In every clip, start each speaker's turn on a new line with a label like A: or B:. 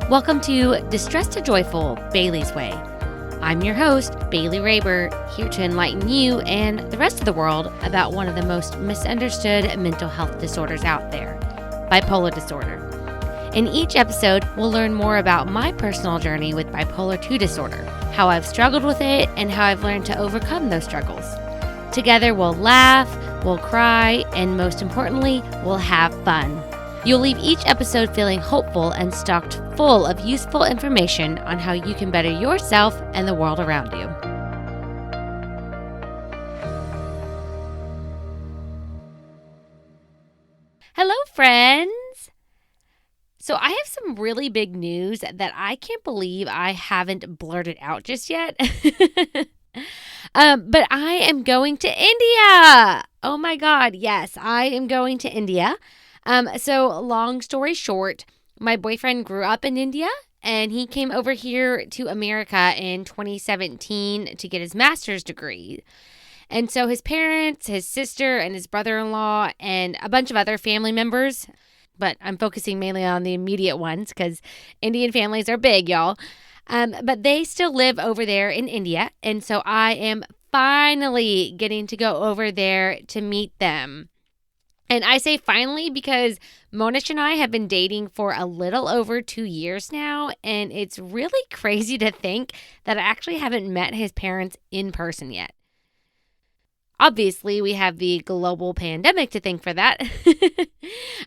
A: Welcome to Distress to Joyful, Bailey's Way. I'm your host, Bailey Raber, here to enlighten you and the rest of the world about one of the most misunderstood mental health disorders out there, bipolar disorder. In each episode, we'll learn more about my personal journey with bipolar II disorder, how I've struggled with it, and how I've learned to overcome those struggles. Together, we'll laugh, we'll cry, and most importantly, we'll have fun. You'll leave each episode feeling hopeful and stocked full of useful information on how you can better yourself and the world around you. Hello, friends! So I have some really big news that I can't believe I haven't blurted out just yet. But I am going to India! Oh my God, yes, I am going to India. So long story short, my boyfriend grew up in India and he came over here to America in 2017 to get his master's degree. And so his parents, his sister, and his brother-in-law, and a bunch of other family members, but I'm focusing mainly on the immediate ones because Indian families are big, y'all. But they still live over there in India. And so I am finally getting to go over there to meet them. And I say finally because Monish and I have been dating for a little over 2 years now, and it's really crazy to think that I actually haven't met his parents in person yet. Obviously, we have the global pandemic to thank for that.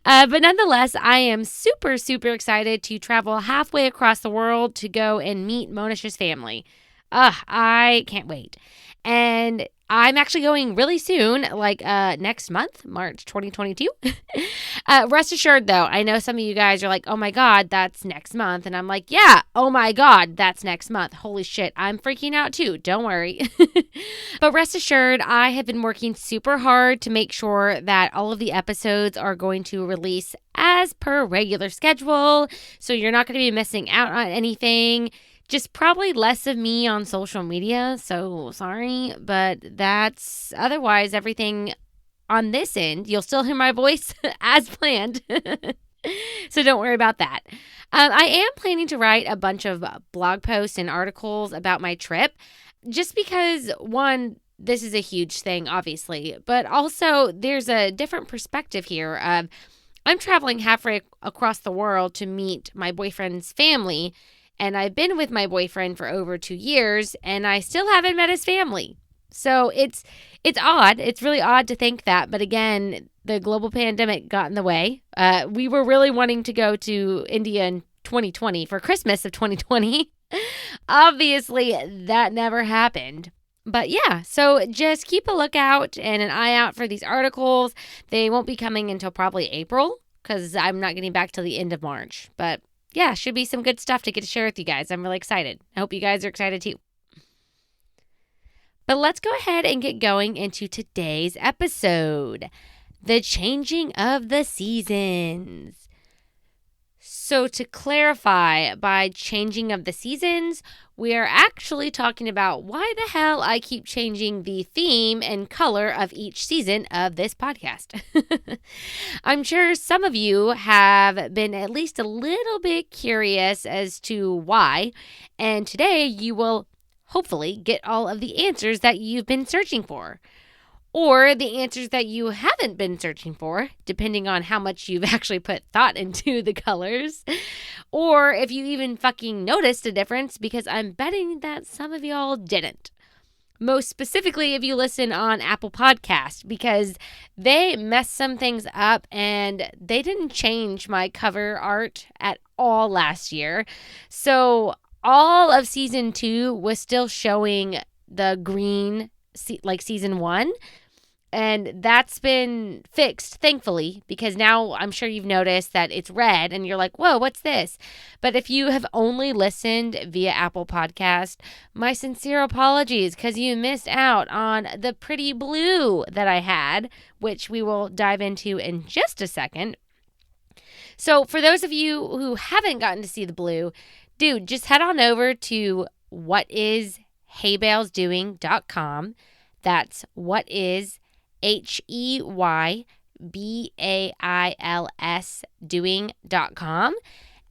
A: But nonetheless, I am super, super excited to travel halfway across the world to go and meet Monish's family. I can't wait. And I'm actually going really soon, like next month, March 2022. Rest assured, though, I know some of you guys are like, oh my God, that's next month. And I'm like, yeah, oh my God, that's next month. Holy shit, I'm freaking out too. Don't worry. But rest assured, I have been working super hard to make sure that all of the episodes are going to release as per regular schedule. So you're not going to be missing out on anything. Just probably less of me on social media, so sorry, but that's otherwise everything on this end. You'll still hear my voice as planned, so don't worry about that. I am planning to write a bunch of blog posts and articles about my trip, just because, one, this is a huge thing, obviously, but also there's a different perspective here of I'm traveling halfway across the world to meet my boyfriend's family. And I've been with my boyfriend for over 2 years, and I still haven't met his family. So it's odd. It's really odd to think that. But again, the global pandemic got in the way. We were really wanting to go to India in 2020 for Christmas of 2020. Obviously, that never happened. But yeah, so just keep a lookout and an eye out for these articles. They won't be coming until probably April because I'm not getting back till the end of March. But yeah, should be some good stuff to get to share with you guys. I'm really excited. I hope you guys are excited too. But let's go ahead and get going into today's episode, the changing of the seasons. So to clarify, by changing of the seasons, we are actually talking about why the hell I keep changing the theme and color of each season of this podcast. I'm sure some of you have been at least a little bit curious as to why, and today you will hopefully get all of the answers that you've been searching for. Or the answers that you haven't been searching for, depending on how much you've actually put thought into the colors. Or if you even fucking noticed a difference, because I'm betting that some of y'all didn't. Most specifically, if you listen on Apple Podcast, because they messed some things up and they didn't change my cover art at all last year. So all of season 2 was still showing the green, like season 1. And that's been fixed, thankfully, because now I'm sure you've noticed that it's red and you're like, whoa, what's this? But if you have only listened via Apple Podcast, my sincere apologies because you missed out on the pretty blue that I had, which we will dive into in just a second. So for those of you who haven't gotten to see the blue, dude, just head on over to whatisheybales.com. That's whatisheybals doing.com.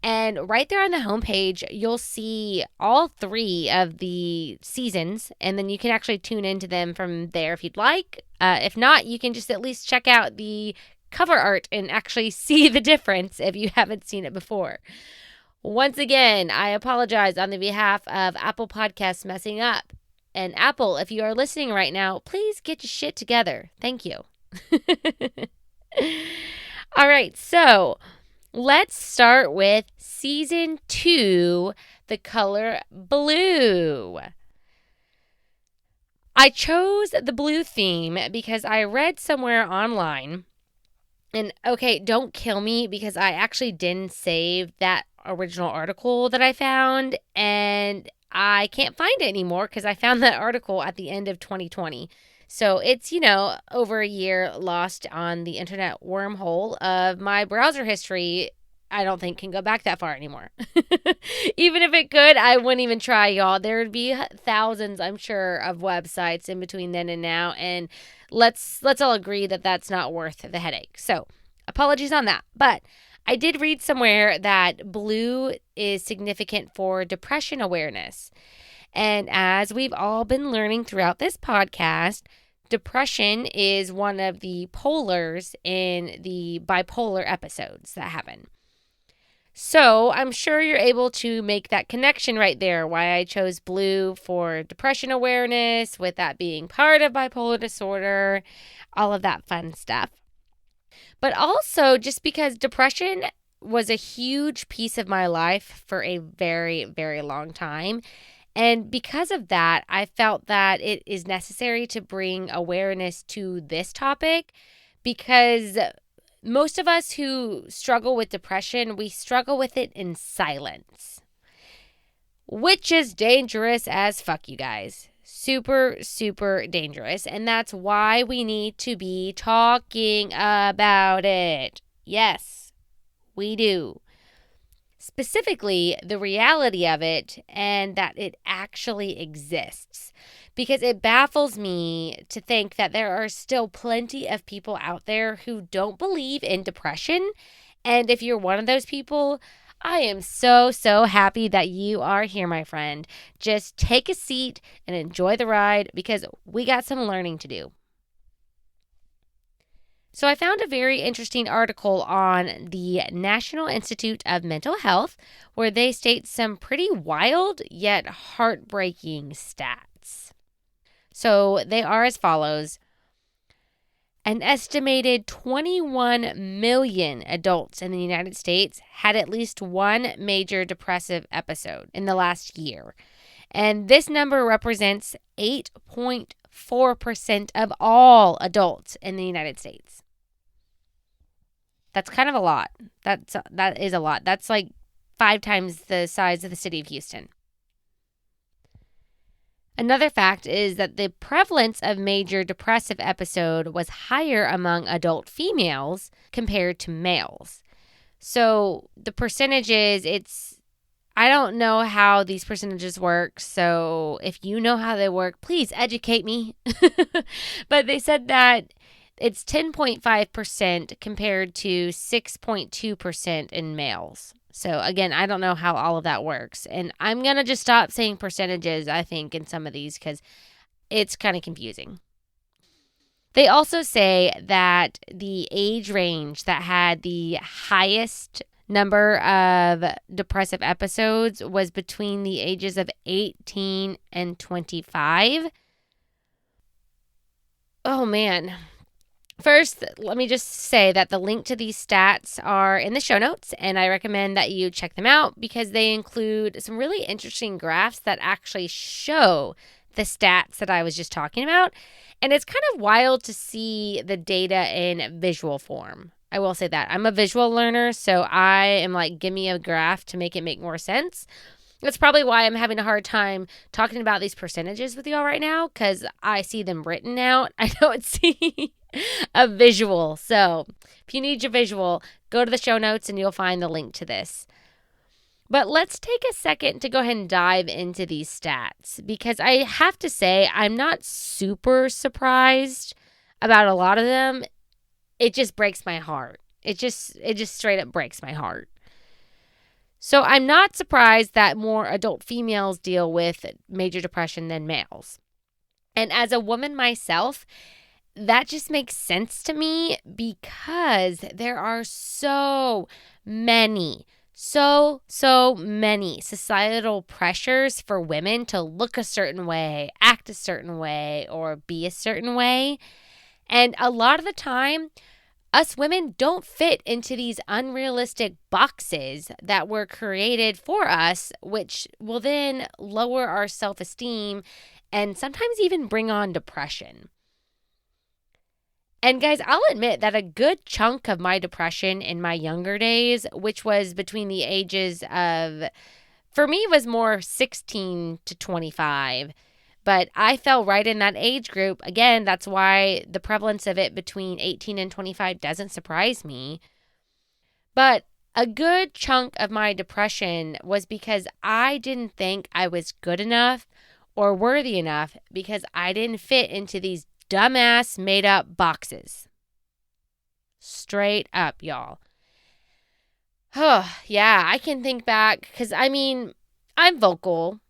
A: And right there on the homepage, you'll see all 3 of the seasons, and then you can actually tune into them from there if you'd like. If not, you can just at least check out the cover art and actually see the difference if you haven't seen it before. Once again, I apologize on the behalf of Apple Podcasts messing up. And Apple, if you are listening right now, please get your shit together. Thank you. All right, so let's start with season 2, the color blue. I chose the blue theme because I read somewhere online, and okay, don't kill me because I actually didn't save that original article that I found, and I can't find it anymore because I found that article at the end of 2020. So it's, over a year lost on the internet wormhole of my browser history. I don't think can go back that far anymore. Even if it could, I wouldn't even try, y'all. There would be thousands, I'm sure, of websites in between then and now, and let's all agree that that's not worth the headache. So, apologies on that. But I did read somewhere that blue is significant for depression awareness. And as we've all been learning throughout this podcast, depression is one of the polars in the bipolar episodes that happen. So I'm sure you're able to make that connection right there, why I chose blue for depression awareness, with that being part of bipolar disorder, all of that fun stuff. But also just because depression was a huge piece of my life for a very, very long time. And because of that, I felt that it is necessary to bring awareness to this topic, because most of us who struggle with depression, we struggle with it in silence, which is dangerous as fuck, you guys. Super, super dangerous. And that's why we need to be talking about it. Yes, we do. Specifically, the reality of it and that it actually exists. Because it baffles me to think that there are still plenty of people out there who don't believe in depression. And if you're one of those people, I am so, so happy that you are here, my friend. Just take a seat and enjoy the ride, because we got some learning to do. So I found a very interesting article on the National Institute of Mental Health where they state some pretty wild yet heartbreaking stats. So they are as follows. An estimated 21 million adults in the United States had at least one major depressive episode in the last year. And this number represents 8.4% of all adults in the United States. That's kind of a lot. That is a lot. That's like 5 times the size of the city of Houston. Another fact is that the prevalence of major depressive episode was higher among adult females compared to males. So the percentages, I don't know how these percentages work. So if you know how they work, please educate me. But they said that it's 10.5% compared to 6.2% in males. So again, I don't know how all of that works. And I'm going to just stop saying percentages, I think, in some of these because it's kind of confusing. They also say that the age range that had the highest number of depressive episodes was between the ages of 18 and 25. Oh, man. First, let me just say that the link to these stats are in the show notes, and I recommend that you check them out because they include some really interesting graphs that actually show the stats that I was just talking about. And it's kind of wild to see the data in visual form. I will say that. I'm a visual learner, so I am like, give me a graph to make it make more sense. That's probably why I'm having a hard time talking about these percentages with y'all right now, because I see them written out. I don't see a visual. So if you need your visual, go to the show notes and you'll find the link to this. But let's take a second to go ahead and dive into these stats, because I have to say I'm not super surprised about a lot of them. It just breaks my heart. It just straight up breaks my heart. So I'm not surprised that more adult females deal with major depression than males. And as a woman myself, that just makes sense to me because there are so many societal pressures for women to look a certain way, act a certain way, or be a certain way. And a lot of the time, us women don't fit into these unrealistic boxes that were created for us, which will then lower our self-esteem and sometimes even bring on depression. And guys, I'll admit that a good chunk of my depression in my younger days, which was between the ages of, for me, it was more 16 to 25. But I fell right in that age group. Again, that's why the prevalence of it between 18 and 25 doesn't surprise me. But a good chunk of my depression was because I didn't think I was good enough or worthy enough because I didn't fit into these dumbass made up boxes. Straight up, y'all. Oh, yeah, I can think back because I'm vocal.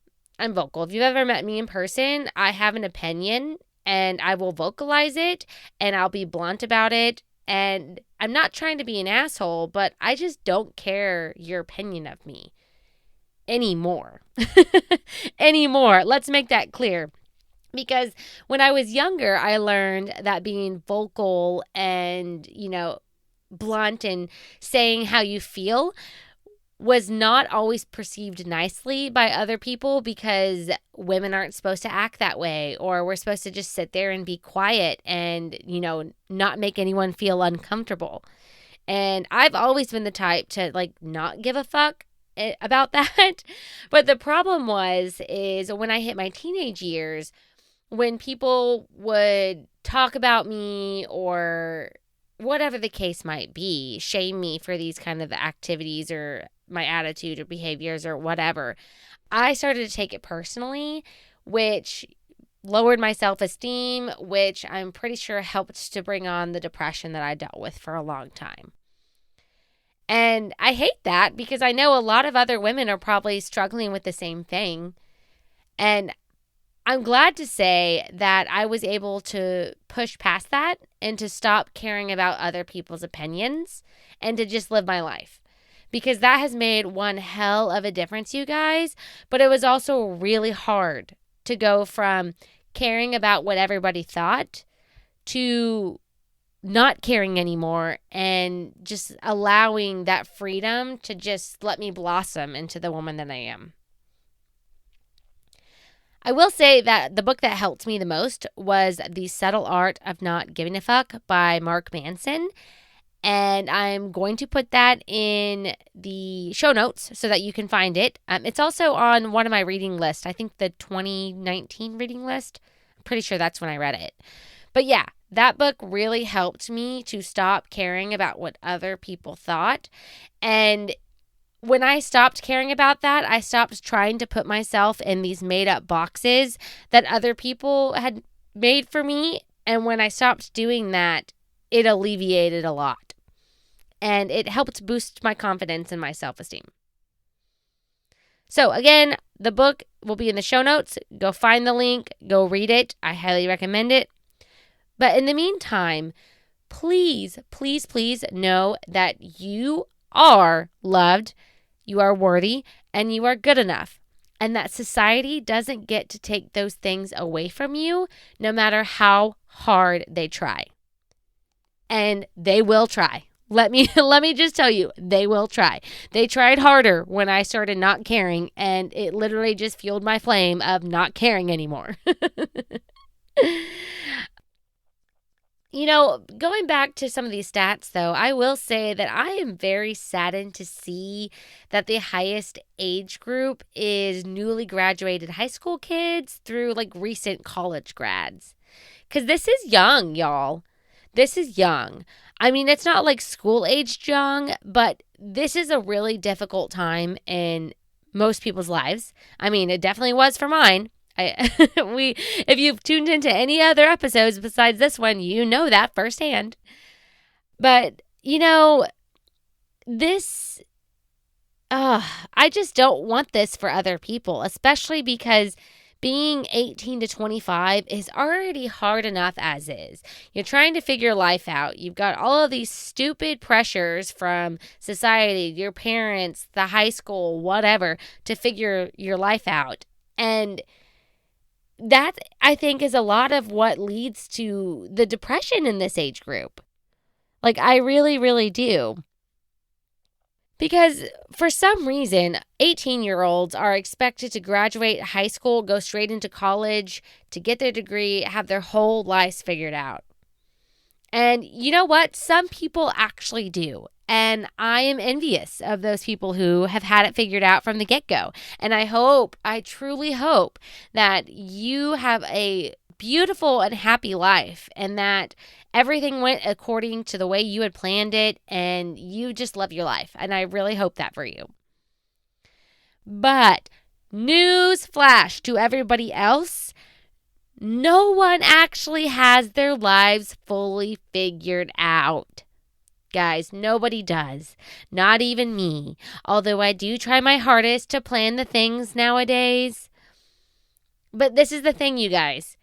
A: If you've ever met me in person, I have an opinion and I will vocalize it and I'll be blunt about it. And I'm not trying to be an asshole, but I just don't care your opinion of me anymore. Let's make that clear. Because when I was younger, I learned that being vocal and, blunt and saying how you feel was not always perceived nicely by other people because women aren't supposed to act that way, or we're supposed to just sit there and be quiet and, not make anyone feel uncomfortable. And I've always been the type to not give a fuck about that. But the problem is when I hit my teenage years, when people would talk about me or whatever the case might be, shame me for these kind of activities or my attitude or behaviors or whatever, I started to take it personally, which lowered my self-esteem, which I'm pretty sure helped to bring on the depression that I dealt with for a long time. And I hate that because I know a lot of other women are probably struggling with the same thing. And I'm glad to say that I was able to push past that and to stop caring about other people's opinions and to just live my life. Because that has made one hell of a difference, you guys. But it was also really hard to go from caring about what everybody thought to not caring anymore and just allowing that freedom to just let me blossom into the woman that I am. I will say that the book that helped me the most was The Subtle Art of Not Giving a Fuck by Mark Manson. And I'm going to put that in the show notes so that you can find it. It's also on one of my reading lists. I think the 2019 reading list. I'm pretty sure that's when I read it. But yeah, that book really helped me to stop caring about what other people thought. And when I stopped caring about that, I stopped trying to put myself in these made up boxes that other people had made for me. And when I stopped doing that, it alleviated a lot. And it helped boost my confidence and my self-esteem. So again, the book will be in the show notes. Go find the link. Go read it. I highly recommend it. But in the meantime, please, please, please know that you are loved, you are worthy, and you are good enough. And that society doesn't get to take those things away from you, no matter how hard they try. And they will try. Let me just tell you, they will try. They tried harder when I started not caring, and it literally just fueled my flame of not caring anymore. Going back to some of these stats, though, I will say that I am very saddened to see that the highest age group is newly graduated high school kids through recent college grads. Because this is young, y'all. This is young. It's not school aged young, but this is a really difficult time in most people's lives. It definitely was for mine. If you've tuned into any other episodes besides this one, you know that firsthand. But, I just don't want this for other people, especially because being 18 to 25 is already hard enough as is. You're trying to figure life out. You've got all of these stupid pressures from society, your parents, the high school, whatever, to figure your life out. And that, I think, is a lot of what leads to the depression in this age group. Like, I really, really do. Because for some reason, 18-year-olds are expected to graduate high school, go straight into college, to get their degree, have their whole lives figured out. And you know what? Some people actually do. And I am envious of those people who have had it figured out from the get-go. And I truly hope that you have a beautiful and happy life and that everything went according to the way you had planned it and you just love your life. And I really hope that for you. But news flash to everybody else, no one actually has their lives fully figured out. Guys, nobody does. Not even me. Although I do try my hardest to plan the things nowadays. But this is the thing, you guys.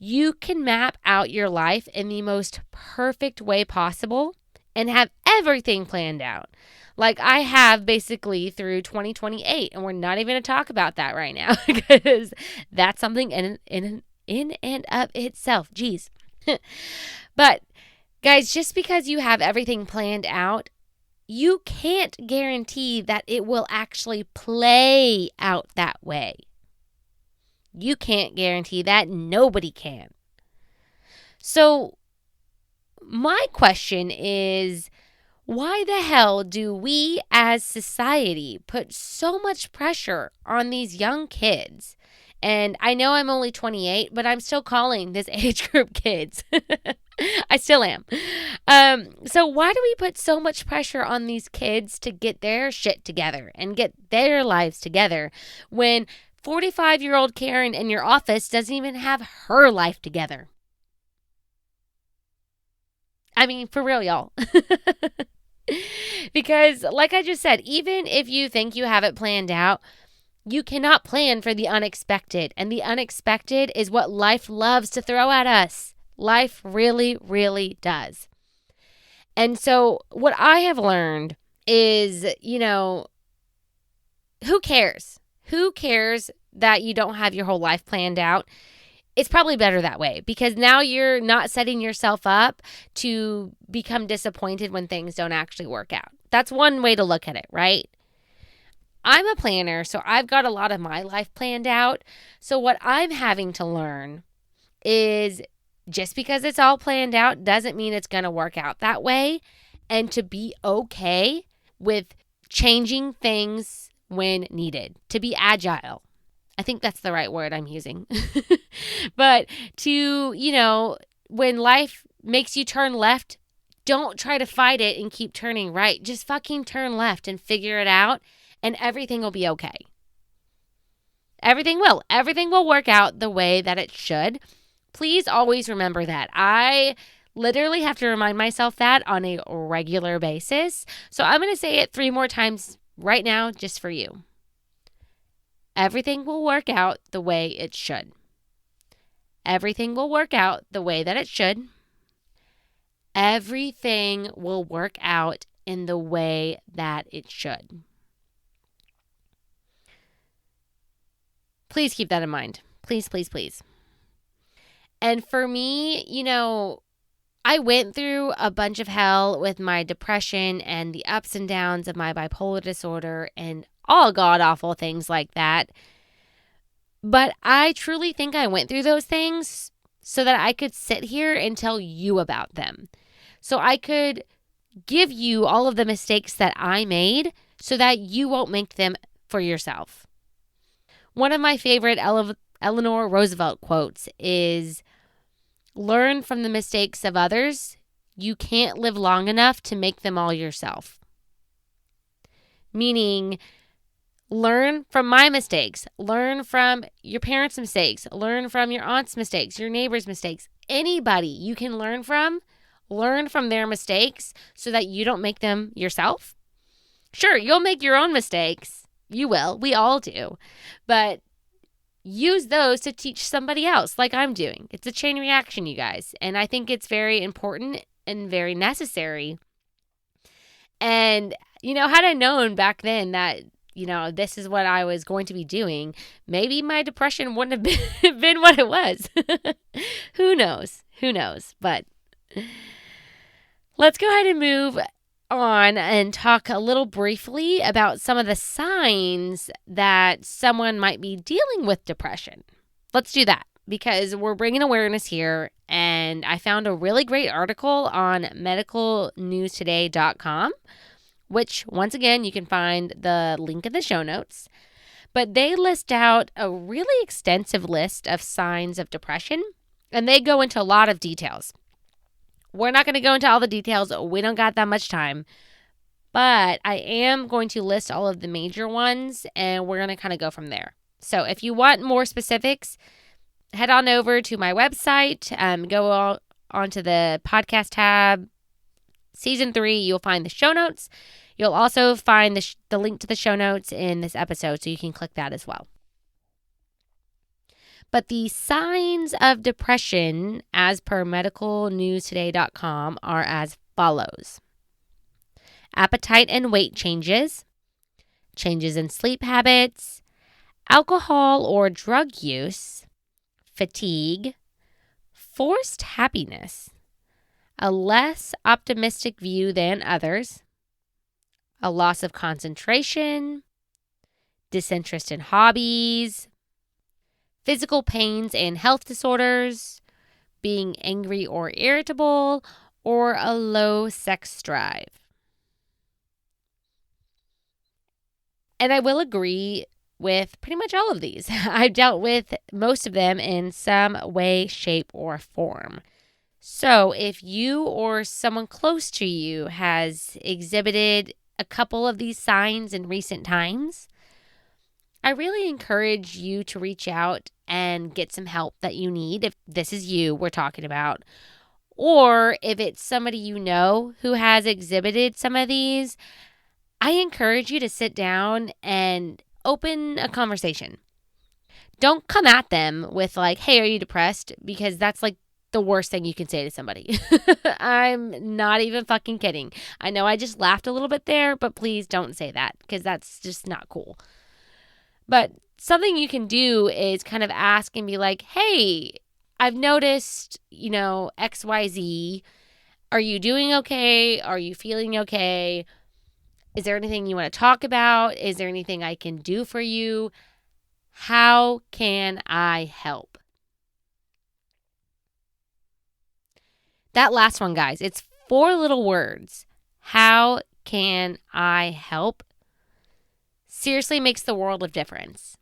A: You can map out your life in the most perfect way possible and have everything planned out. Like I have basically through 2028. And we're not even going to talk about that right now because that's something in and of itself. Jeez. But guys, just because you have everything planned out, you can't guarantee that it will actually play out that way. You can't guarantee that. Nobody can. So my question is, why the hell do we as society put so much pressure on these young kids? And I know I'm only 28, but I'm still calling this age group kids. I still am. So why do we put so much pressure on these kids to get their shit together and get their lives together when 45-year-old Karen in your office doesn't even have her life together? I mean, for real, y'all. Because, like I just said, even if you think you have it planned out, you cannot plan for the unexpected. And the unexpected is what life loves to throw at us. Life really, really does. And so what I have learned is, who cares? Who cares that you don't have your whole life planned out? It's probably better that way because now you're not setting yourself up to become disappointed when things don't actually work out. That's one way to look at it, right? I'm a planner, so I've got a lot of my life planned out. So what I'm having to learn is just because it's all planned out doesn't mean it's going to work out that way, and to be okay with changing things when needed, to be agile. I think that's the right word I'm using. But to, when life makes you turn left, don't try to fight it and keep turning right. Just fucking turn left and figure it out, and everything will be okay. Everything will. Everything will work out the way that it should. Please always remember that. I literally have to remind myself that on a regular basis. So I'm going to say it 3 more times right now just for you. Everything will work out the way it should. Everything will work out the way that it should. Everything will work out in the way that it should. Please keep that in mind. Please, please, please. And for me, I went through a bunch of hell with my depression and the ups and downs of my bipolar disorder and all god-awful things like that. But I truly think I went through those things so that I could sit here and tell you about them. So I could give you all of the mistakes that I made so that you won't make them for yourself. One of my favorite Eleanor Roosevelt quotes is, "Learn from the mistakes of others. You can't live long enough to make them all yourself." Meaning, learn from my mistakes. Learn from your parents' mistakes. Learn from your aunt's mistakes, your neighbor's mistakes. Anybody you can learn from their mistakes so that you don't make them yourself. Sure, you'll make your own mistakes. You will. We all do. But use those to teach somebody else, like I'm doing. It's a chain reaction, you guys. And I think it's very important and very necessary. And, had I known back then that, this is what I was going to be doing, maybe my depression wouldn't have been what it was. Who knows? Who knows? But let's go ahead and move on and talk a little briefly about some of the signs that someone might be dealing with depression. Let's do that because we're bringing awareness here. And I found a really great article on medicalnewstoday.com, which once again, you can find the link in the show notes. But they list out a really extensive list of signs of depression, and they go into a lot of details. We're not going to go into all the details. We don't got that much time. But I am going to list all of the major ones, and we're going to kind of go from there. So if you want more specifics, head on over to my website. Go onto the podcast tab. Season 3, you'll find the show notes. You'll also find the link to the show notes in this episode, so you can click that as well. But the signs of depression, as per medicalnewstoday.com, are as follows. Appetite and weight changes, changes in sleep habits, alcohol or drug use, fatigue, forced happiness, a less optimistic view than others, a loss of concentration, disinterest in hobbies, physical pains and health disorders, being angry or irritable, or a low sex drive. And I will agree with pretty much all of these. I've dealt with most of them in some way, shape, or form. So if you or someone close to you has exhibited a couple of these signs in recent times, I really encourage you to reach out and get some help that you need if this is you we're talking about. Or if it's somebody you know who has exhibited some of these, I encourage you to sit down and open a conversation. Don't come at them with like, hey, are you depressed? Because that's like the worst thing you can say to somebody. I'm not even fucking kidding. I know I just laughed a little bit there, but please don't say that because that's just not cool. But something you can do is kind of ask and be like, hey, I've noticed, XYZ. Are you doing okay? Are you feeling okay? Is there anything you want to talk about? Is there anything I can do for you? How can I help? That last one, guys, it's 4 little words. How can I help? Seriously makes the world of difference.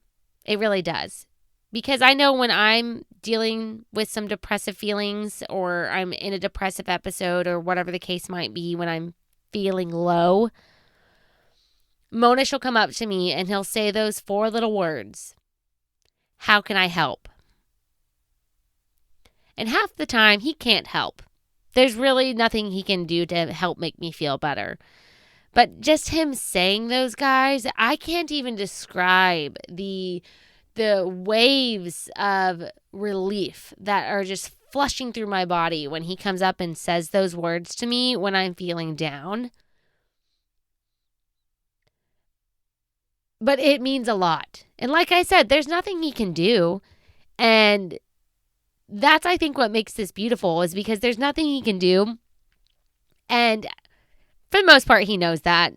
A: It really does. Because I know when I'm dealing with some depressive feelings or I'm in a depressive episode or whatever the case might be when I'm feeling low, Monish will come up to me and he'll say those 4 little words. How can I help? And half the time he can't help. There's really nothing he can do to help make me feel better. But just him saying those, guys, I can't even describe the waves of relief that are just flushing through my body when he comes up and says those words to me when I'm feeling down. But it means a lot. And like I said, there's nothing he can do. And that's, I think, what makes this beautiful is because there's nothing he can do. And for the most part, he knows that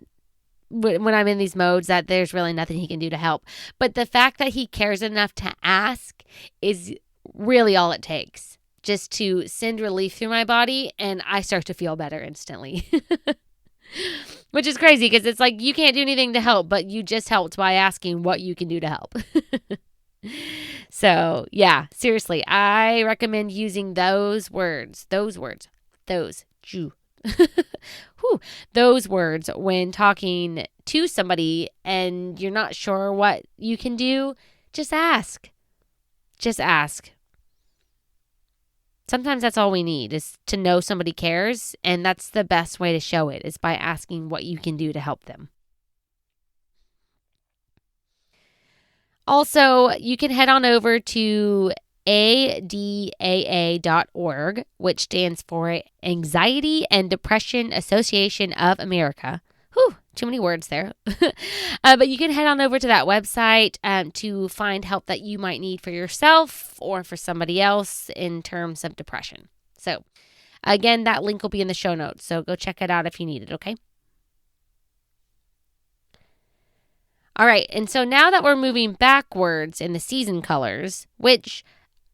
A: when I'm in these modes that there's really nothing he can do to help. But the fact that he cares enough to ask is really all it takes. Just to send relief through my body and I start to feel better instantly. Which is crazy because it's like you can't do anything to help, but you just helped by asking what you can do to help. So, yeah, seriously, I recommend using those words, those words when talking to somebody and you're not sure what you can do, just ask. Just ask. Sometimes that's all we need is to know somebody cares, and that's the best way to show it is by asking what you can do to help them. Also, you can head on over to ADAA.org, which stands for Anxiety and Depression Association of America. Whew, too many words there. But you can head on over to that website to find help that you might need for yourself or for somebody else in terms of depression. So, again, that link will be in the show notes, so go check it out if you need it, okay? All right, and so now that we're moving backwards in the season colors, which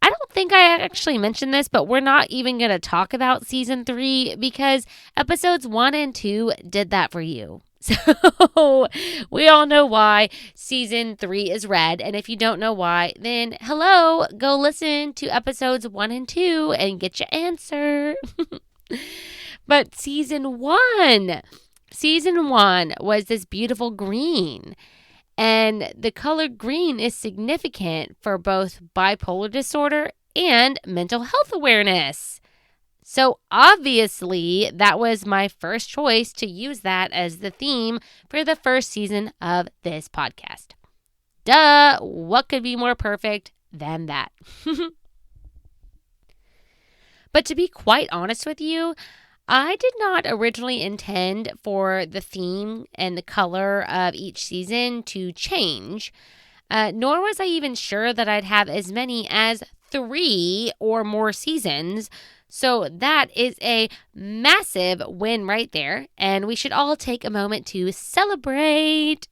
A: I don't think I actually mentioned this, but we're not even going to talk about season 3 because episodes 1 and 2 did that for you. So we all know why season 3 is red. And if you don't know why, then hello, go listen to episodes 1 and 2 and get your answer. But season 1 was this beautiful green. And the color green is significant for both bipolar disorder and mental health awareness. So obviously, that was my first choice to use that as the theme for the first season of this podcast. Duh, what could be more perfect than that? But to be quite honest with you, I did not originally intend for the theme and the color of each season to change, nor was I even sure that I'd have as many as 3 or more seasons. So that is a massive win right there, and we should all take a moment to celebrate.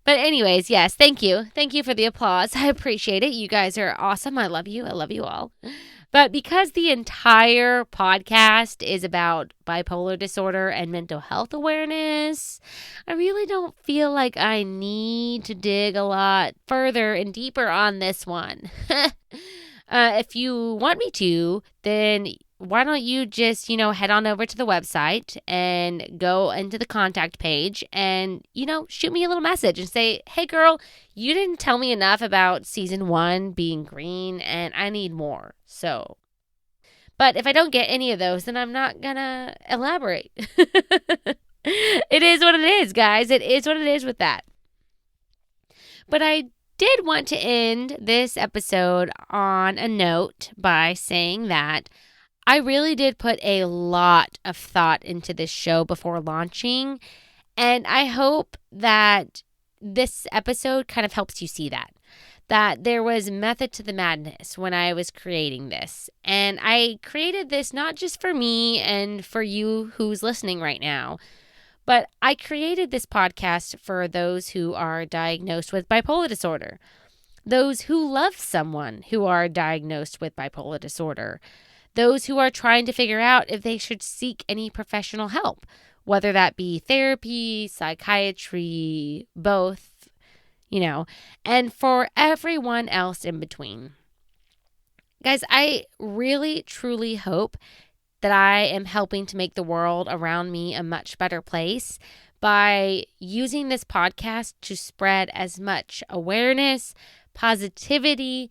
A: But anyways, yes, thank you. Thank you for the applause. I appreciate it. You guys are awesome. I love you. I love you all. But because the entire podcast is about bipolar disorder and mental health awareness, I really don't feel like I need to dig a lot further and deeper on this one. If you want me to, then why don't you just, head on over to the website and go into the contact page and, shoot me a little message and say, hey, girl, you didn't tell me enough about season 1 being green and I need more. So, but if I don't get any of those, then I'm not going to elaborate. It is what it is, guys. It is what it is with that. But I did want to end this episode on a note by saying that I really did put a lot of thought into this show before launching, and I hope that this episode kind of helps you see that there was method to the madness when I was creating this. And I created this not just for me and for you who's listening right now, but I created this podcast for those who are diagnosed with bipolar disorder, those who love someone who are diagnosed with bipolar disorder, those who are trying to figure out if they should seek any professional help, whether that be therapy, psychiatry, both, and for everyone else in between. Guys, I really, truly hope that I am helping to make the world around me a much better place by using this podcast to spread as much awareness, positivity,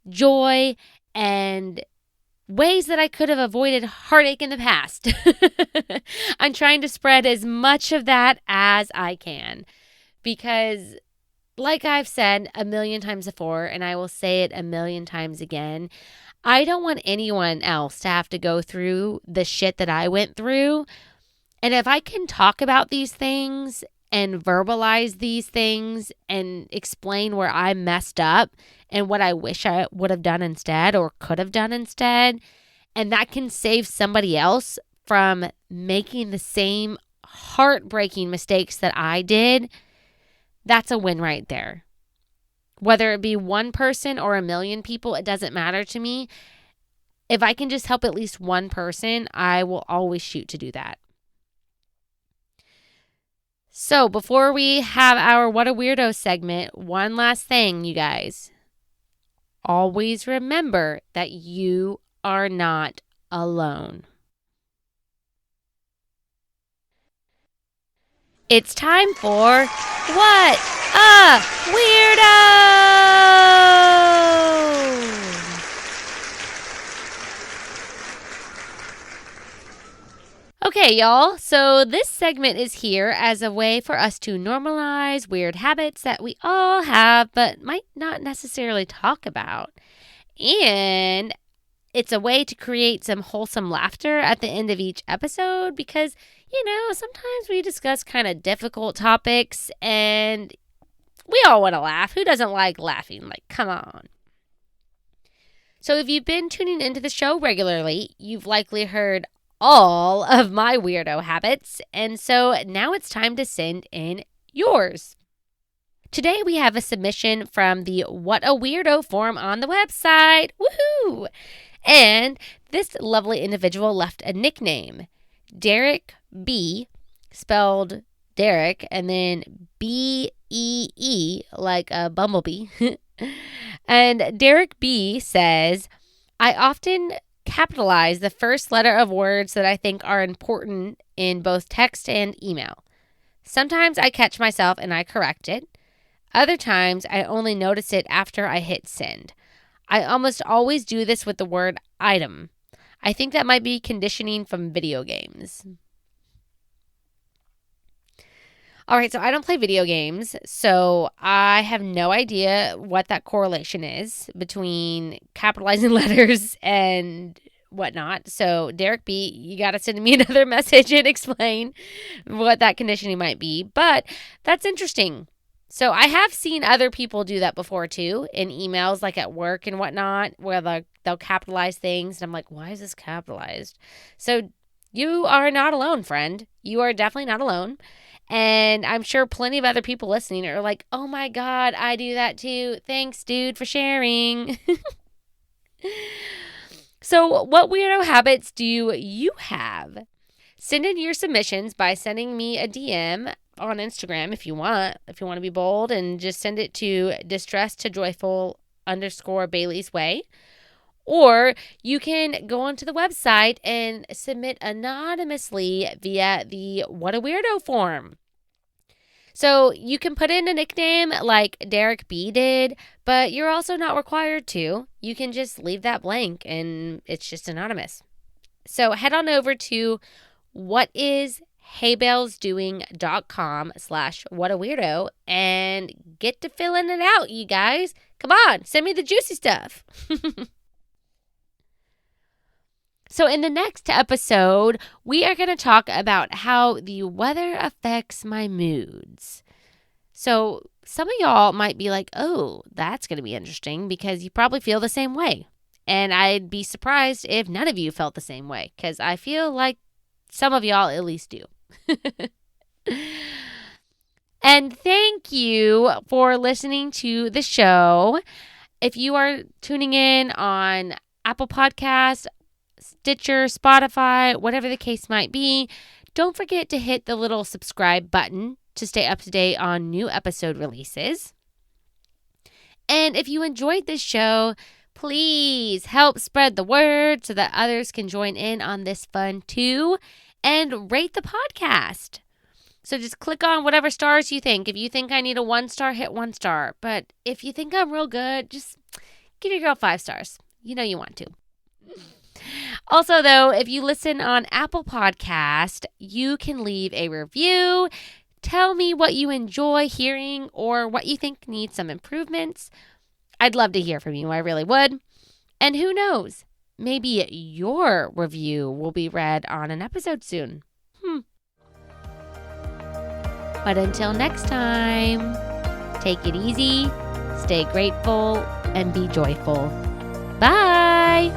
A: joy, and ways that I could have avoided heartache in the past. I'm trying to spread as much of that as I can because, like I've said a million times before, and I will say it a million times again, I don't want anyone else to have to go through the shit that I went through. And if I can talk about these things and verbalize these things and explain where I messed up and what I wish I would have done instead or could have done instead, and that can save somebody else from making the same heartbreaking mistakes that I did, that's a win right there. Whether it be one person or a million people, it doesn't matter to me. If I can just help at least one person, I will always shoot to do that. So before we have our What a Weirdo segment, one last thing, you guys. Always remember that you are not alone. It's time for What a Weirdo! Okay, y'all. So this segment is here as a way for us to normalize weird habits that we all have but might not necessarily talk about. And it's a way to create some wholesome laughter at the end of each episode because, sometimes we discuss kind of difficult topics and we all want to laugh. Who doesn't like laughing? Like, come on. So if you've been tuning into the show regularly, you've likely heard all of my weirdo habits. And so now it's time to send in yours. Today we have a submission from the What a Weirdo form on the website. Woohoo! And this lovely individual left a nickname, Derek B, spelled Derek, and then B-E-E, like a bumblebee. And Derek B says, I often capitalize the first letter of words that I think are important in both text and email. Sometimes I catch myself and I correct it. Other times I only notice it after I hit send. I almost always do this with the word item. I think that might be conditioning from video games. All right, so I don't play video games, so I have no idea what that correlation is between capitalizing letters and whatnot. So, Derek B, you got to send me another message and explain what that conditioning might be. But that's interesting. So, I have seen other people do that before, too, in emails, like at work and whatnot, where they'll capitalize things. And I'm like, why is this capitalized? So, you are not alone, friend. You are definitely not alone. And I'm sure plenty of other people listening are like, oh my God, I do that too. Thanks, dude, for sharing. So what weirdo habits do you have? Send in your submissions by sending me a DM on Instagram if you want. If you want to be bold, and just send it to distress2joyful_Bailey's way. Or you can go onto the website and submit anonymously via the What a Weirdo form. So you can put in a nickname like Derek B did, but you're also not required to. You can just leave that blank and it's just anonymous. So head on over to whatishaybellsdoing.com/whataweirdo and get to filling it out, you guys. Come on, send me the juicy stuff. So in the next episode, we are going to talk about how the weather affects my moods. So some of y'all might be like, oh, that's going to be interesting because you probably feel the same way. And I'd be surprised if none of you felt the same way because I feel like some of y'all at least do. And thank you for listening to the show. If you are tuning in on Apple Podcasts, Stitcher, Spotify, whatever the case might be, don't forget to hit the little subscribe button to stay up to date on new episode releases. And if you enjoyed this show, please help spread the word so that others can join in on this fun too, and rate the podcast. So just click on whatever stars you think. If you think I need a 1-star, hit 1 star. But if you think I'm real good, just give your girl 5 stars. You know you want to. Also, though, if you listen on Apple Podcast, you can leave a review. Tell me what you enjoy hearing or what you think needs some improvements. I'd love to hear from you. I really would. And who knows? Maybe your review will be read on an episode soon. But until next time, take it easy, stay grateful, and be joyful. Bye!